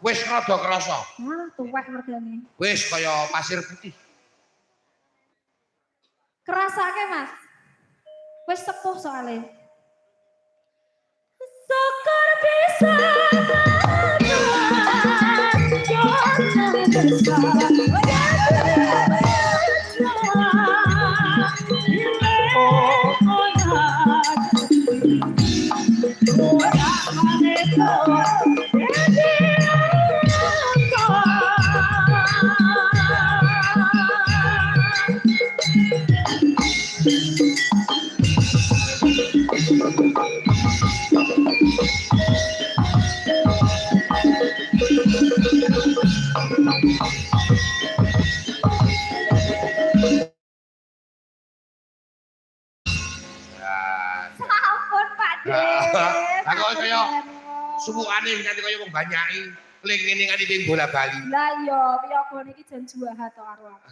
Wis rada krasa. Wah, tuwek mergane. Wis kaya pasir putih. Kerasake, Mas. Wis sepuh soalnya. Syukur bisa Sampun Pak Dek. Aku kaya suwukane nganti kaya wong banyaki. Ling ngene nganti ping bola bali. Lah iya, piyagone iki jan juaha to karo aku.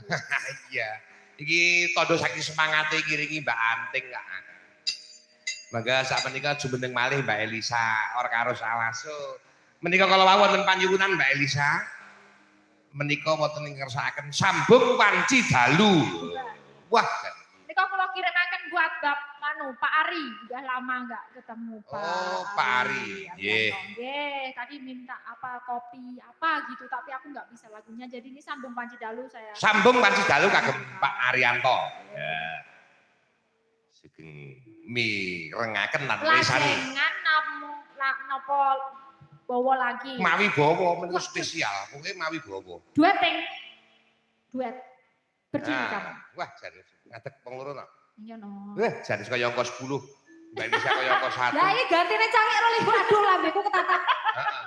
Iya. Iki tandha saking semangate ngiringi Mbak Anting kak. Mangga sak menika jumeneng malih Mbak Elisa ora karo salaso. Menika kala wonten panjungunan Mbak Elisa. Menika wonten ing kersakaken sambung panci dalu. Wah, Nika kula kirimaken buat Pak Ari, udah lama nggak ketemu Pak. Oh, Pak Ari. Nggih. Nggih, tadi minta apa kopi apa gitu, tapi aku nggak bisa lagunya. Jadi ini sambung panci dalu saya. Sambung panci dalu kagem Pak Arianto. Ya. Sugeng mi rengaken lan tulisane. Lajengan napa bawa lagi. Mawi bawa menika spesial, pokoke mawi bawa. Duet. Berdiri kamu. Wah, jane ngadeg wong loro to. Iya no. Jane kaya angka 10. Mbak Elisa kaya angka 1. Lah iki gantine cangkir oleh aduh lambeku ketatap. Heeh.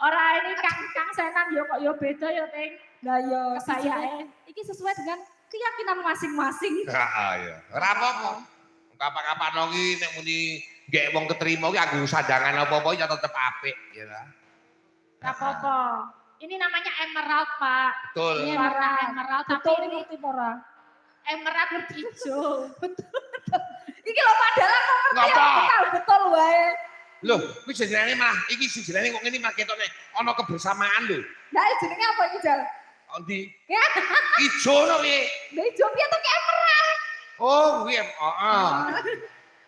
Ora ini Kang Senan yo kok yo beda yo Ting. Lah yo saya iki sesuai dengan keyakinan masing-masing. Heeh ya. Ora apa-apa. Kapan-kapan iki nek muni nggek wong ketrima iki anggo sandangan apa-apa ya tetep apik ya ta. Enggak apa-apa. Ini namanya emerald, Pak. Betul. Ini warna emerald tapi ini ngerti ora? emerald hijau. Betul. Iki lho padahal kok ngerti Ngapa? betul wae. Loh, kuwi jenenge malah iki jenenge kok ngene malah ketone ana kebersamaan lho. Lah jenenge apa iki, Jal? Endi? Ijo no piye? Lah hijau piye to ki emerald? Oh, kuwi heeh.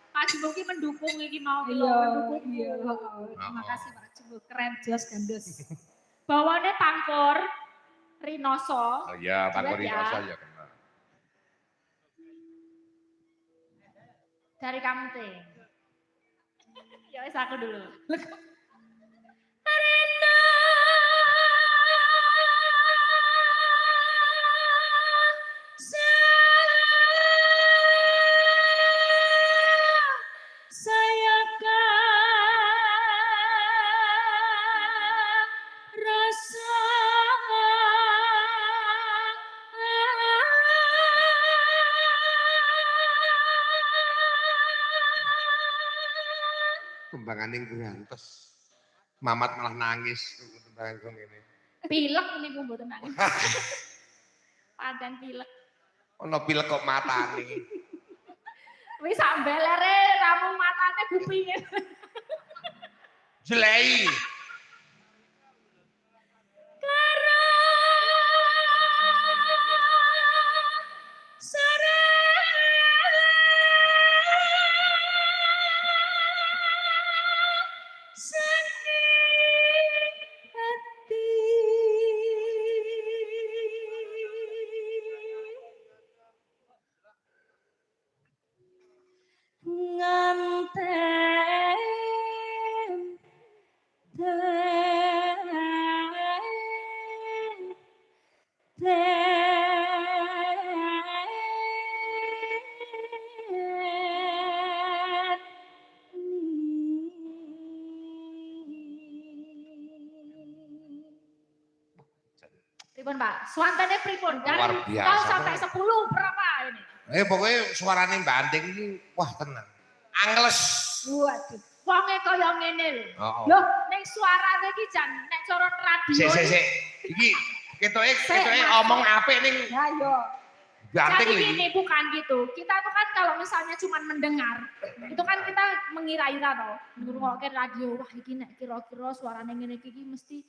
Pak Jumbo ki mendukung iki mau ki Iya, mendukung. iya. Terima kasih Pak Jumbo, keren jos gandes. Bawane pangkur rinoso. Oh iya, Pak Jelek ya. Rinoso ya kena. Dari kamu Ting. Ya wis aku dulu. Kembanganing grantes. Mamat malah nangis tembangan kok ngene. Pilek ini gue mboten nangis. Padan pilek. Ono pilek kok matane. Wis sak belere ramu matane kupinge. Jelei. Pripun Pak? Suantane pripun? Dari Luar 0 biasa, sampai Pak. 10 berapa ini? Pokoknya suarane Mbak Anting ini wah tenang. Angles. Waduh, wonge kaya ngene lho. Heeh. Loh, ning suarane iki jan nek cara radio. Sik. Iki ketoke omong apik ning Ya yo. Mbak Anting Jadi iki. gini bukan gitu. Kita tuh kan kalau misalnya cuma mendengar, itu kan kita mengira-ira toh. Ngrungokke radio, wah iki nek kira-kira suarane ngene iki mesti